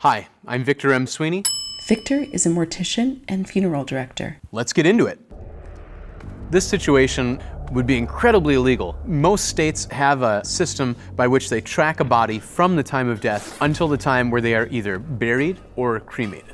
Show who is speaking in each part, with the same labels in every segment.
Speaker 1: Hi, I'm Victor M. Sweeney.
Speaker 2: Victor is a mortician and funeral director.
Speaker 1: Let's get into it. This situation would be incredibly illegal. Most states have a system by which they track a body from the time of death until the time where they are either buried or cremated.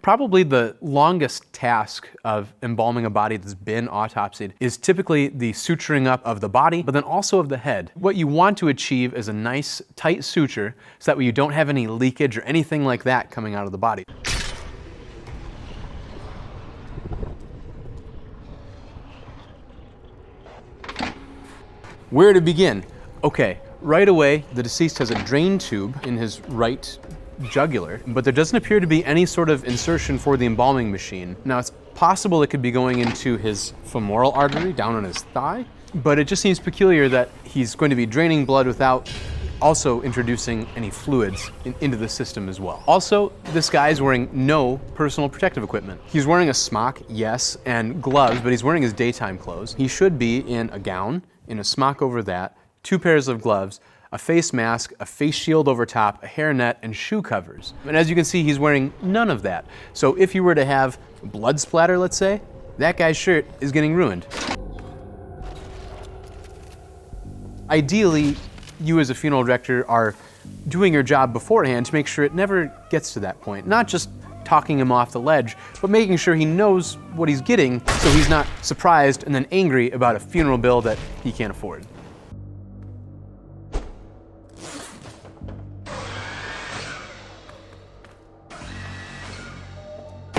Speaker 1: Probably the longest task of embalming a body that's been autopsied is typically the suturing up of the body, but then also of the head. What you want to achieve is a nice, tight suture so that way you don't have any leakage or anything like that coming out of the body. Where to begin? Okay, right away, the deceased has a drain tube in his right jugular, but there doesn't appear to be any sort of insertion for the embalming machine. Now, it's possible it could be going into his femoral artery down on his thigh, but it just seems peculiar that he's going to be draining blood without also introducing any fluids into the system as well. Also, this guy is wearing no personal protective equipment. He's wearing a smock, yes, and gloves, but he's wearing his daytime clothes. He should be in a gown, in a smock over that, 2 pairs of gloves, a face mask, a face shield over top, a hairnet, and shoe covers. And as you can see, he's wearing none of that. So if you were to have blood splatter, let's say, that guy's shirt is getting ruined. Ideally, you as a funeral director are doing your job beforehand to make sure it never gets to that point. Not just talking him off the ledge, but making sure he knows what he's getting so he's not surprised and then angry about a funeral bill that he can't afford.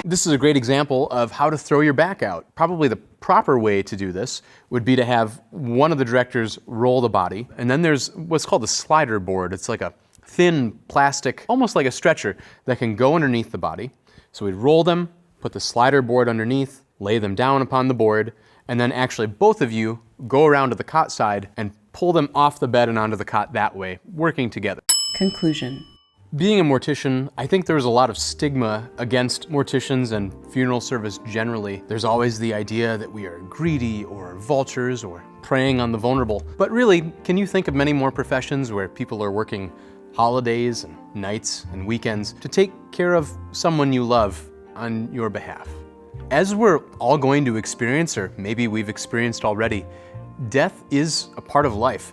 Speaker 1: This is a great example of how to throw your back out. Probably the proper way to do this would be to have one of the directors roll the body, and then there's what's called a slider board. It's like a thin plastic, almost like a stretcher, that can go underneath the body. So we'd roll them, put the slider board underneath, lay them down upon the board, and then actually both of you go around to the cot side and pull them off the bed and onto the cot that way, working together.
Speaker 2: Conclusion.
Speaker 1: Being a mortician, I think there's a lot of stigma against morticians and funeral service generally. There's always the idea that we are greedy or vultures or preying on the vulnerable. But really, can you think of many more professions where people are working holidays and nights and weekends to take care of someone you love on your behalf? As we're all going to experience, or maybe we've experienced already, death is a part of life.